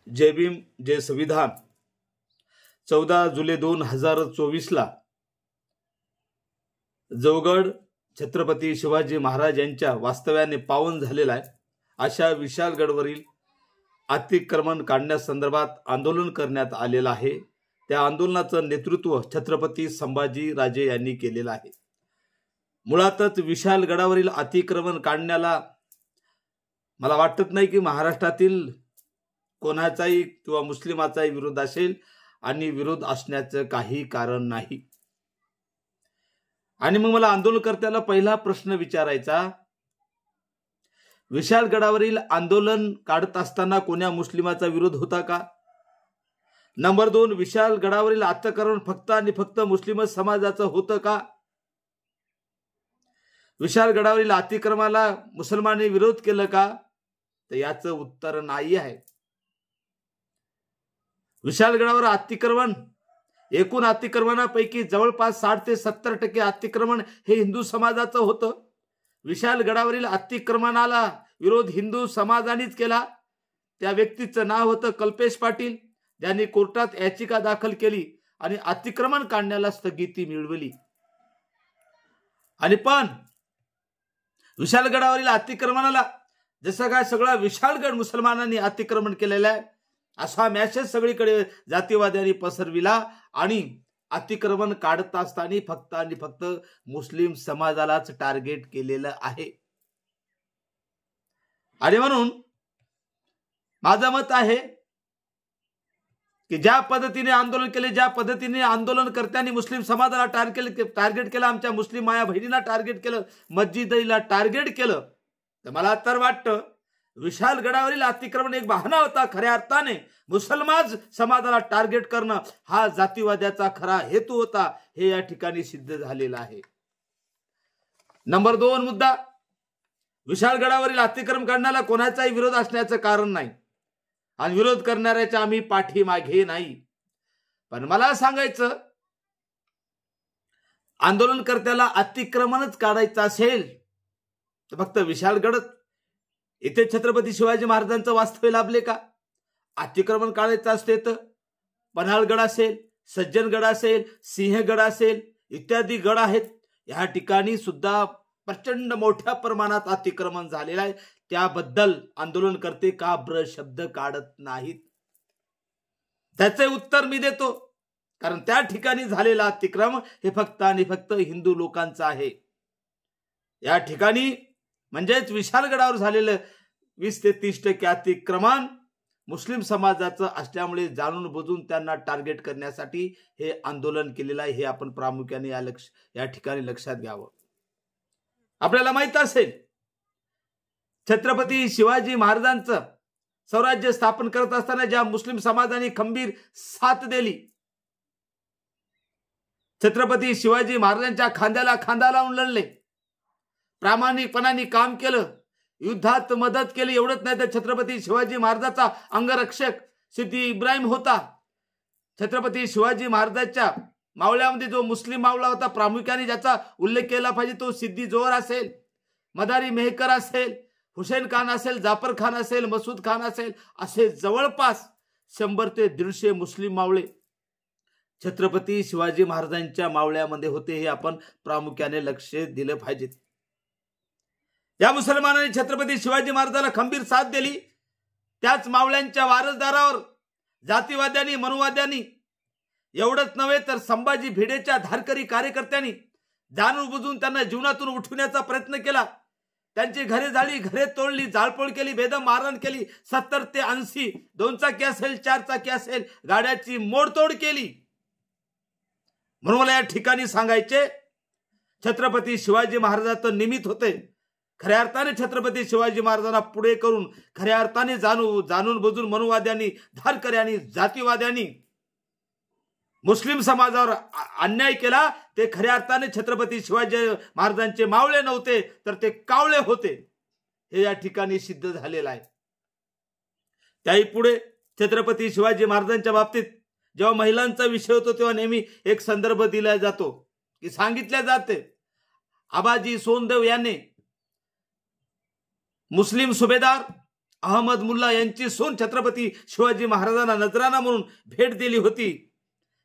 जय भीम जय संविधान 14 जुलै 2024 ला जवगड छत्रपती शिवाजी महाराज यांच्या वास्तव्याने पावन झालेला आहे अशा विशालगडवरील अतिक्रमण काढण्यासंदर्भात आंदोलन करण्यात आलेलं आहे। त्या आंदोलनाचं नेतृत्व छत्रपती संभाजी राजे यांनी केलेलं आहे। मुळातच विशालगडावरील अतिक्रमण काढण्याला मला वाटत नाही की महाराष्ट्रातील कोणाचाही किंवा मुस्लिमाचाही विरोध असेल आणि विरोध असण्याचं काही कारण नाही। आणि मग मला आंदोलनकर्त्याला पहिला प्रश्न विचारायचा, विशालगडावरील आंदोलन काढत असताना कोण्या मुस्लिमाचा विरोध होता का? नंबर 2, विशालगडावरील अतिक्रमण फक्त आणि फक्त मुस्लिम समाजाचं होतं का? विशालगडावरील अतिक्रमणाला मुसलमानांनी विरोध केला का? तर याचं उत्तर नाही आहे। विशालगडावर अतिक्रमण एकूण अतिक्रमणापैकी जवळपास 60 ते 70% अतिक्रमण हे हिंदू समाजाचं होतं। विशालगडावरील अतिक्रमणाला विरोध हिंदू समाजानेच केला। त्या व्यक्तीचं नाव होतं कल्पेश पाटील, ज्यांनी कोर्टात याचिका दाखल केली आणि अतिक्रमण काढण्याला स्थगिती मिळवली। आणि पण विशालगडावरील अतिक्रमणाला जसं काय सगळा विशालगड मुसलमानांनी अतिक्रमण केलेला आहे असा मेसेज सगळीकडे जातीवाद्यांनी पसरविला आणि अतिक्रमण काढत असताना फक्त आणि फक्त मुस्लिम समाजालाच टार्गेट केलेलं आहे। आणि म्हणून माझं मत आहे की ज्या पद्धतीने आंदोलन केले, ज्या पद्धतीने आंदोलनकर्त्यांनी मुस्लिम समाजाला टार्गेट केलं, आमच्या मुस्लिम माया बहिणींना टार्गेट केलं, मस्जिदीला टार्गेट केलं, तर मला तर वाटतं विशालगडावरील अतिक्रमण एक बहाणा होता। खऱ्या अर्थाने मुसलमान समाजाला टार्गेट करणं हा जातीवाद्याचा खरा हेतू होता, हे या ठिकाणी सिद्ध झालेलं आहे। नंबर 2 मुद्दा, विशालगडावरील अतिक्रमण करण्याला कोणाचाही विरोध असण्याचं कारण नाही आणि विरोध करणाऱ्याच्या आम्ही पाठीमागे नाही। पण मला सांगायचं, आंदोलनकर्त्याला अतिक्रमणच काढायचं असेल तर फक्त विशालगडच इथे छत्रपती शिवाजी महाराजांचं वास्तव्य लाभले का? अतिक्रमण काढायचं असते तर पन्हाळगड असेल, सज्जनगड असेल, सिंहगड असेल इत्यादी गड आहेत, या ठिकाणी सुद्धा प्रचंड मोठ्या प्रमाणात अतिक्रमण झालेलं आहे। त्याबद्दल आंदोलनकर्ते का शब्द काढत नाहीत? त्याचे उत्तर मी देतो, कारण त्या ठिकाणी झालेलं अतिक्रमण हे फक्त आणि फक्त हिंदू लोकांचं आहे। या ठिकाणी म्हणजेच विशालगडावर झालेलं 20 ते 30% अतिक्रमण मुस्लिम समाजाचं असल्यामुळे जाणून बुजून त्यांना टार्गेट करण्यासाठी हे आंदोलन केलेलं आहे, हे आपण प्रामुख्याने या ठिकाणी लक्षात घ्यावं। आपल्याला माहित असेल, छत्रपती शिवाजी महाराजांचं स्वराज्य स्थापन करत असताना ज्या मुस्लिम समाजाने खंबीर साथ दिली, छत्रपती शिवाजी महाराजांच्या खांद्याला खांदा लावून लढले, प्रामाणिकपणाने काम केलं, युद्धात मदत केली, एवढंच नाही तर छत्रपती शिवाजी महाराजांचा अंगरक्षक सिद्दी इब्राहिम होता। छत्रपती शिवाजी महाराजांच्या मावळ्यामध्ये जो मुस्लिम मावळा होता, प्रामुख्याने ज्याचा उल्लेख केला पाहिजे तो सिद्दी जोहर असेल, मदारी मेहकर असेल, हुसेन खान असेल, जाफर खान असेल, मसूद खान असेल, असे जवळपास 100 ते 150 मुस्लिम मावळे छत्रपती शिवाजी महाराजांच्या मावळ्यामध्ये होते, हे आपण प्रामुख्याने लक्ष दिलं पाहिजे। या मुसलमानांनी छत्रपती शिवाजी महाराजांना खंबीर साथ दिली, त्याच मावळ्यांच्या वारसदारावर जातीवाद्यांनी, मनुवाद्यांनी, एवढंच नव्हे तर संभाजी भिडेच्या धारकरी कार्यकर्त्यांनी जाणून बुजून त्यांना जीवनातून उठवण्याचा प्रयत्न केला। त्यांची घरे जाळली, घरे तोडली, जाळपोळ केली, बेदम मारहाण केली, 70 ते 80 2 चाकी असेल, 4 चाकी असेल गाड्याची मोडतोड केली। म्हणून मला या ठिकाणी सांगायचे, छत्रपती शिवाजी महाराजांचं निमित्त होते। खऱ्या अर्थाने छत्रपती शिवाजी महाराजांना पुढे करून खऱ्या अर्थाने जाणून बुजून मनुवाद्यांनी, धारकऱ्यांनी, जातीवाद्यांनी मुस्लिम समाजावर अन्याय केला, ते खऱ्या अर्थाने छत्रपती शिवाजी महाराजांचे मावळे नव्हते तर ते कावळे होते, हे या ठिकाणी सिद्ध झालेलं आहे। त्याही पुढे छत्रपती शिवाजी महाराजांच्या बाबतीत जेव्हा महिलांचा विषय होतो तेव्हा नेहमी एक संदर्भ दिला जातो की सांगितले जाते, आबाजी सोनदेव यांनी मुस्लिम सुभेदार अहमद मुल्ला यांची सून छत्रपती शिवाजी महाराजांना नजराना म्हणून भेट दिली होती,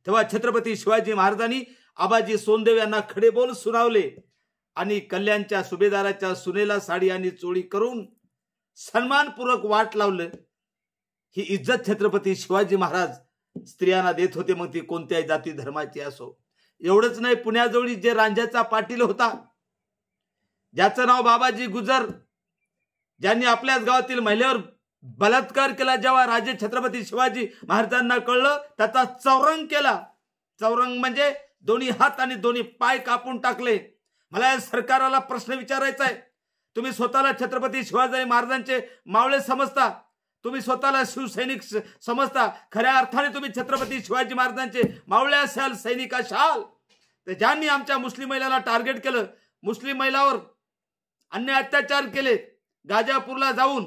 तेव्हा छत्रपती शिवाजी महाराजांनी आबाजी सोनदेव यांना खडे बोल सुनावले आणि कल्याणच्या सुभेदाराच्या सुनेला साडी आणि चोळी करून सन्मानपूर्वक वाट लावलं. ही इज्जत छत्रपती शिवाजी महाराज स्त्रियांना देत होते, मग ती कोणत्याही जाती धर्माची असो. एवढंच नाही, पुण्याजवळी जे रांझ्याचा पाटील होता, ज्याचं नाव बाबाजी गुजर, ज्यांनी आपल्याच गावातील महिलेवर बलात्कार केला, जेव्हा राजे छत्रपती शिवाजी महाराजांना कळलं त्याचा चौरंग केला. चौरंग म्हणजे दोन्ही हात आणि दोन्ही पाय कापून टाकले. मला या सरकारला प्रश्न विचारायचा आहे, तुम्ही स्वतःला छत्रपती शिवाजी महाराजांचे मावळे समजता, तुम्ही स्वतःला शिवसैनिक समजता, खऱ्या अर्थाने तुम्ही छत्रपती शिवाजी महाराजांचे मावळे असाल, सैनिक असाल, तर ज्यांनी आमच्या मुस्लिम महिलांना टार्गेट केलं, मुस्लिम महिलावर अन्याय अत्याचार केले, गाजापूरला जाऊन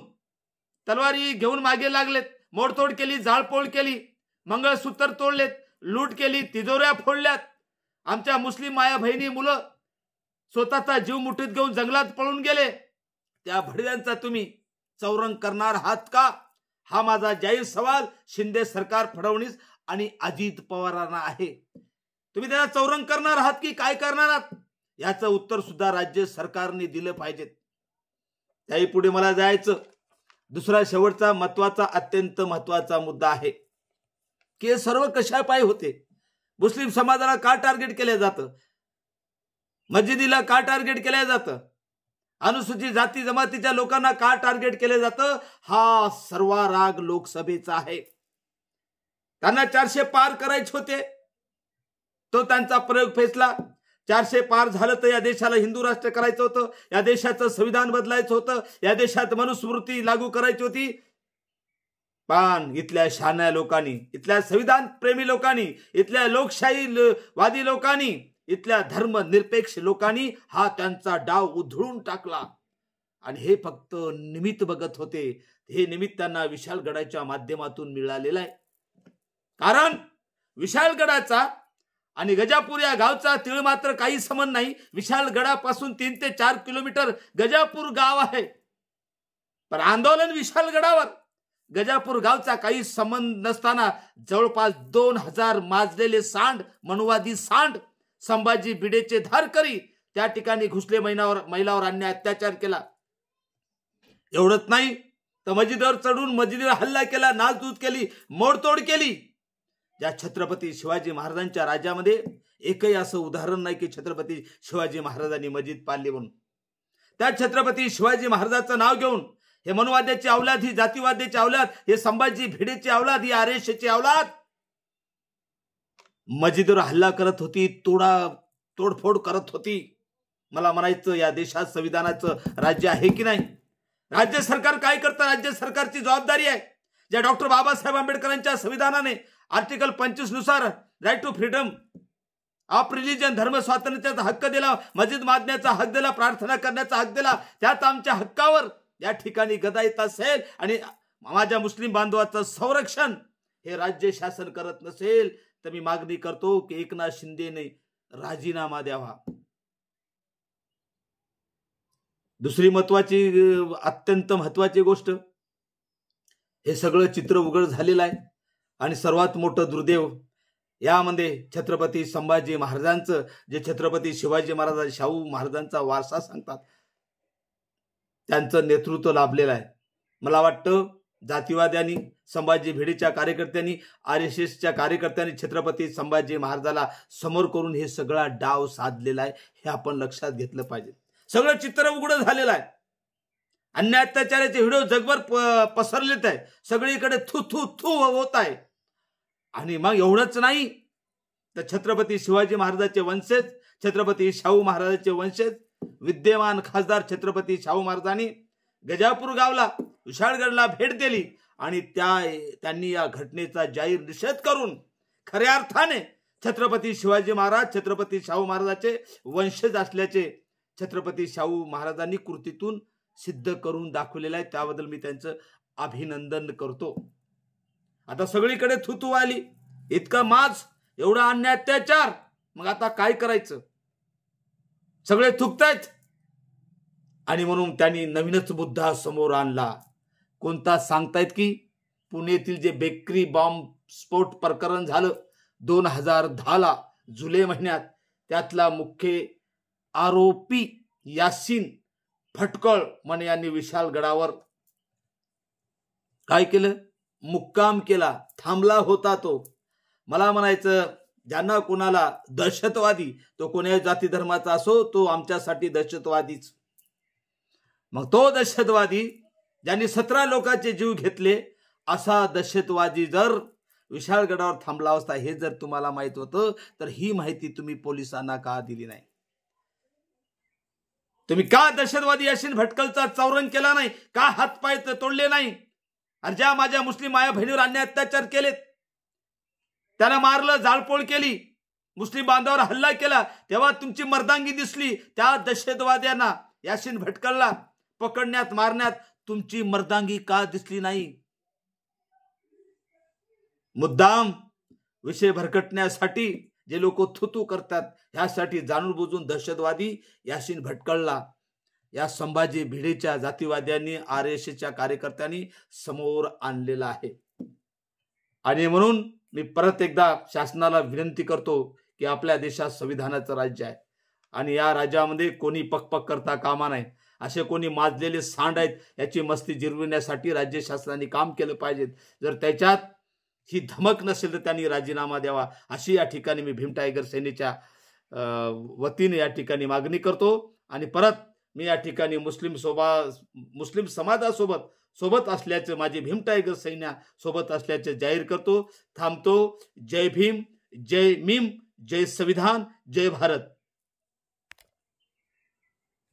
तलवारी घेऊन मागे लागलेत, मोडतोड केली, जाळपोळ केली, मंगळसूत्र तोडलेत, लूट केली, तिजोऱ्या फोडल्यात, आमच्या मुस्लिम माया बहिणी मुलं स्वतःचा जीव मुठीत घेऊन जंगलात पळून गेले, त्या भडव्यांचा तुम्ही चौरंग करणार आहात का? हा माझा जाहीर सवाल शिंदे सरकार, फडणवीस आणि अजित पवारांना आहे. तुम्ही त्याला चौरंग करणार आहात की काय करणार आहात, याचं उत्तर सुद्धा राज्य सरकारने दिलं पाहिजे. त्याही पुढे मला जायचं. दुसरा शेवटचा महत्वाचा, अत्यंत महत्वाचा मुद्दा आहे की हे सर्व कशापायी होते. मुस्लिम समाजाला का टार्गेट केलं जातं, मस्जिदीला का टार्गेट केलं जातं, अनुसूचित जाती जमातीच्या लोकांना का टार्गेट केलं जातं, हा सर्व राग लोकसभेचा आहे. त्यांना 400 पार करायचे होते, तो त्यांचा प्रयोग फैसला. 400 पार झालं तर या देशाला हिंदू राष्ट्र करायचं होतं, या देशाचं संविधान बदलायचं होतं, या देशात मनुस्मृती लागू करायची होती. पण इथल्या शहाण्या लोकांनी, इथल्या संविधान प्रेमी लोकांनी, इथल्या लोकशाहीवादी लोकांनी, इथल्या धर्मनिरपेक्ष लोकांनी हा त्यांचा डाव उधळून टाकला आणि हे फक्त निमित्त बघत होते. हे निमित्त त्यांना विशाळगडाच्या माध्यमातून मिळालेलं आहे. कारण विशाळगडाचा आणि गजापूर या गावचा तीळ मात्र काही संबंध नाही. विशाळगडापासून 3 ते 4 किलोमीटर गजापूर गाव आहे. पण आंदोलन विशाळगडावर, गजापूर गावचा काही संबंध नसताना जवळपास 2000 माजलेले सांड, मनुवादी सांड, संभाजी भिडेचे धारकरी त्या ठिकाणी घुसले, महिलावर अन्याय अत्याचार केला. एवढंच नाही तर मस्जिदीवर चढून मस्जिदीवर हल्ला केला, नासधूस केली, मोडतोड केली. ज्या छत्रपती शिवाजी महाराजांच्या राज्यामध्ये एकही असं उदाहरण नाही की छत्रपती शिवाजी महाराजांनी मस्जिद पाडली म्हणून. त्या छत्रपती शिवाजी महाराजांचं नाव घेऊन हे मनुवाद्याची अवलाद, ही जातीवाद्याची अवलाद, हे संभाजी भिडेची अवलाद, ही आरएसएसची अवलाद मस्जिदीवर हल्ला करत होती, तोडफोड करत होती. मला म्हणायचं, या देशात संविधानाचं राज्य आहे की नाही? राज्य सरकार काय करतं? राज्य सरकारची जबाबदारी आहे. ज्या डॉक्टर बाबासाहेब आंबेडकरांच्या संविधानाने आर्टिकल 25 नुसार right to freedom of religion, धर्म स्वातंत्र्याचा हक्क दिला, मस्जिद बांधण्याचा हक दिला, प्रार्थना करण्याचा हक दिला, त्यात आमच्या हक्कावर या ठिकाणी गदा येत असेल आणि माझ्या मुस्लिम बांधवाचं संरक्षण हे राज्य शासन करत नसेल तर मी मागणी करतो की एकनाथ शिंदेने राजीनामा द्यावा. दुसरी महत्वाची, अत्यंत महत्वाची गोष्ट, हे सगळं चित्र उघड झालेलं आहे आणि सर्वात मोठं दुर्दैव यामध्ये छत्रपती संभाजी महाराजांचं, जे छत्रपती शिवाजी महाराज शाहू महाराजांचा वारसा सांगतात, त्यांचं नेतृत्व लाभलेलं आहे. मला वाटतं जातीवाद्यांनी, संभाजी भिडेच्या कार्यकर्त्यांनी, आरएसएसच्या कार्यकर्त्यांनी छत्रपती संभाजी महाराजाला समोर करून हे सगळा डाव साधलेला आहे. हे आपण लक्षात घेतलं पाहिजे. सगळं चित्र उघडं झालेलं आहे. अन्याय अत्याचाराचे व्हिडिओ जगभर पसरलेत आहे, सगळीकडे थू थू थू होत आहे. आणि मग एवढंच नाही तर छत्रपती शिवाजी महाराजांचे वंशज, छत्रपती शाहू महाराजांचे वंशज, विद्यमान खासदार छत्रपती शाहू महाराजांनी गजापूर गावला, विशाळगडला भेट दिली आणि त्यांनी या घटनेचा जाहीर निषेध करून खऱ्या अर्थाने छत्रपती शिवाजी महाराज छत्रपती शाहू महाराजांचे वंशज असल्याचे छत्रपती शाहू महाराजांनी कृतीतून सिद्ध करून दाखवलेलं आहे. त्याबद्दल मी त्यांचं अभिनंदन करतो. आता सगळीकडे थुतू आली, इतका माज, एवढा अन्याय अत्याचार, मग आता काय करायचं? सगळे थुकतायत आणि म्हणून त्यांनी नवीनच मुद्दा समोर आणला. कोणता सांगतायत की पुण्यातील जे बेकरी बॉम्ब स्फोट प्रकरण झालं 2010ला जुलै महिन्यात, त्यातला मुख्य आरोपी यासीन भटकळ म्हणे यांनी विशाळगडावर काय केलं, मुक्काम केला, थांबला होता तो. मला म्हणायचं ज्यांना कोणाला दहशतवादी, तो कोण्या जाती धर्माचा असो, तो आमच्यासाठी दहशतवादीच. मग तो दहशतवादी ज्यांनी 17 लोकांचे जीव घेतले, असा दहशतवादी जर विशाळगडावर थांबला असता, हे जर तुम्हाला माहित होतं तर ही माहिती तुम्ही पोलिसांना का दिली नाही? तुम्ही का दहशतवादी यासीन भटकलचा चौरंग केला नाही? का हातपाय तोडले नाही? आणि ज्या माझ्या मुस्लिम माया बहिणीवर अन्याय अत्याचार केलेत, त्याला मारलं, जाळपोळ केली, मुस्लिम बांधवावर हल्ला केला, तेव्हा तुमची मर्दांगी दिसली. त्या दहशतवाद्यांना, यासीन भटकलला पकडण्यात, मारण्यात तुमची मर्दांगी का दिसली नाही? मुद्दाम विषय भरकटण्यासाठी जे लोक थुतू करतात, ह्यासाठी जाणून बुजून दहशतवादी यासीन भटकळला या संभाजी भिडेच्या जातीवाद्यांनी, RSSच्या कार्यकर्त्यांनी समोर आणलेला आहे. आणि म्हणून मी परत एकदा शासनाला विनंती करतो की आपल्या देशात संविधानाचं राज्य आहे आणि या राज्यामध्ये कोणी पकपक करता कामा नाही. असे कोणी माजलेले सांड आहेत, याची मस्ती जिरविण्यासाठी राज्य शासनाने काम केलं पाहिजे. जर त्याच्यात ही धमक नसेल तर त्यांनी राजीनामा द्यावा, अशी या ठिकाणी मी भीम टायगर सेनेच्या वतीने या ठिकाणी मागणी करतो. आणि परत मी या ठिकाणी मुस्लिम समाजासोबत असल्याचे, माझे भीम टायगर सैन्या सोबत असल्याचे जाहीर करतो. थांबतो. जय भीम, जय मीम, जय संविधान, जय भारत.